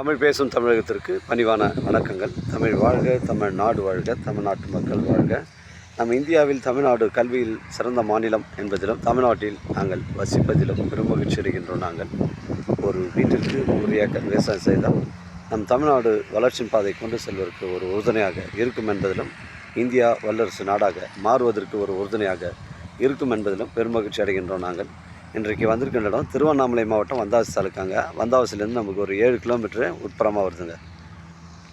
தமிழ் பேசும் தமிழகத்திற்கு பணிவான வணக்கங்கள். தமிழ் வாழ்க, தமிழ்நாடு வாழ்க, தமிழ்நாட்டு மக்கள் வாழ்க. நம் இந்தியாவில் தமிழ்நாடு கல்வியில் சிறந்த மாநிலம் என்பதிலும் தமிழ்நாட்டில் நாங்கள் வசிப்பதிலும் பெருமகிழ்ச்சி அடைகின்றோம். நாங்கள் ஒரு வீட்டிற்கு 1 ஏக்கர் விவசாயம் செய்தால் நம் தமிழ்நாடு வளர்ச்சியின் பாதை கொண்டு செல்வதற்கு ஒரு உறுதுணையாக இருக்கும் என்பதிலும் இந்தியா வல்லரசு நாடாக மாறுவதற்கு ஒரு உறுதுணையாக இருக்கும் என்பதிலும் பெருமகிழ்ச்சி அடைகின்றோம். நாங்கள் இன்றைக்கு வந்திருக்கின்ற இடம் திருவண்ணாமலை மாவட்டம் வந்தாசி தாலுக்காங்க. வந்தாசிலேருந்து நமக்கு ஒரு 7 கிலோமீட்டரு உட்புறமாக வருதுங்க.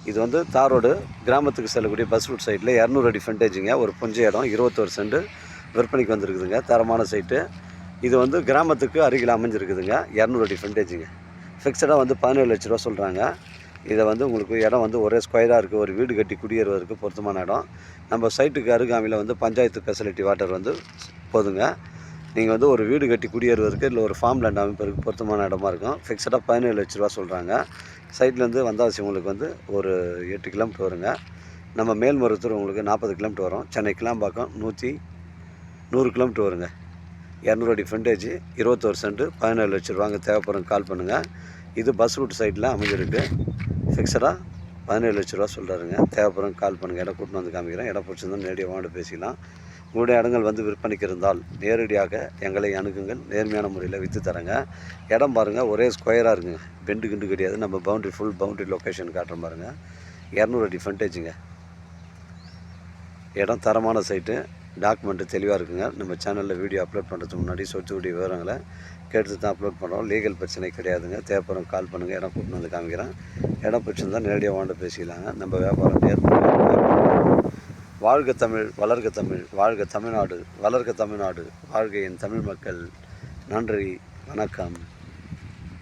இது தாரோடு கிராமத்துக்கு செல்லக்கூடிய பஸ் ரூட் சைட்டில் 200 அடி ஃப்ரண்டேஜுங்க. ஒரு புஞ்ச இடம் 21 சென்ட் விற்பனைக்கு வந்திருக்குதுங்க. தரமான சைட்டு. இது கிராமத்துக்கு அருகில் அமைஞ்சிருக்குதுங்க. 200 அடி ஃப்ரண்டேஜுங்க. ஃபிக்ஸடாக 17 லட்ச ரூபா சொல்கிறாங்க. இதை உங்களுக்கு இடம் ஒரே ஸ்கொயராக இருக்குது. ஒரு வீடு கட்டி குடியேறுவதற்கு பொருத்தமான இடம். நம்ம சைட்டுக்கு அருகாமையில் பஞ்சாயத்து ஃபெசிலிட்டி வாட்டர் போதுங்க. நீங்கள் ஒரு வீடு கட்டி குடியேறுவதற்கு இல்லை ஒரு ஃபார்ம் லேண்ட் அமைப்பதற்கு பொருத்தமான இடமா இருக்கும். ஃபிக்ஸடாக 17 லட்ச ரூபா சொல்கிறாங்க. சைட்லேருந்து வந்தாசி உங்களுக்கு ஒரு 8 கிலோமீட்டர் வருங்க. நம்ம மேல்மருவத்தூர் 40 கிலோமீட்டர் வரும். சென்னை கிளாம்பாக்கம் 100 கிலோமீட்டர் வருங்க. 200 அடி ஃப்ரண்டேஜ், 21 சென்ட், 17 லட்ச ரூபாங்க. தேவைப்படும் கால் பண்ணுங்கள். இது பஸ் ரூட் சைட்டில் அமைஞ்சிருக்கு. ஃபிக்ஸடாக 17 லட்ச ரூபா சொல்கிறாருங்க. தேவைப்படும் கால் பண்ணுங்கள். இடம் கூட்டின்னு காமிக்கிறேன். இடம் பிடிச்சிருந்தால் நேரடியாக வாங்க பேசிக்கலாம். உங்களுடைய இடங்கள் விற்பனைக்கு இருந்தால் நேரடியாக எங்களை அணுகுங்கள். நேர்மையான முறையில் விற்று தரங்க. இடம் பாருங்கள், ஒரே ஸ்கொயராக இருக்குங்க. பெண்டு கிண்டு கிடையாது. நம்ம பவுண்ட்ரி ஃபுல் பவுண்ட்ரி லொக்கேஷன் காட்டுற பாருங்கள். 200 அடி ஃப்ரண்டேஜுங்க. இடம் தரமான சைட்டு. டாக்குமெண்ட்டு தெளிவாக இருக்குங்க. நம்ம சேனலில் வீடியோ அப்லோட் பண்ணுறதுக்கு முன்னாடி சொத்துடைய விவரங்களை கேட்டு தான் அப்லோட் பண்ணுறோம். லீகல் பிரச்சனை கிடையாதுங்க. தேவைப்படும் கால் பண்ணுங்கள். இடம் கூட்டின்னு காமிக்கிறேன். இடம் பிடிச்சிருந்தால் நேரடியாக வாங்க பேசிக்கலாங்க. நம்ம வியாபாரம் வாழ்க தமிழ், வளர்க தமிழ், வாழ்க தமிழ்நாடு, வளர்க தமிழ்நாடு, வாழ்க என் தமிழ் மக்கள். நன்றி, வணக்கம்.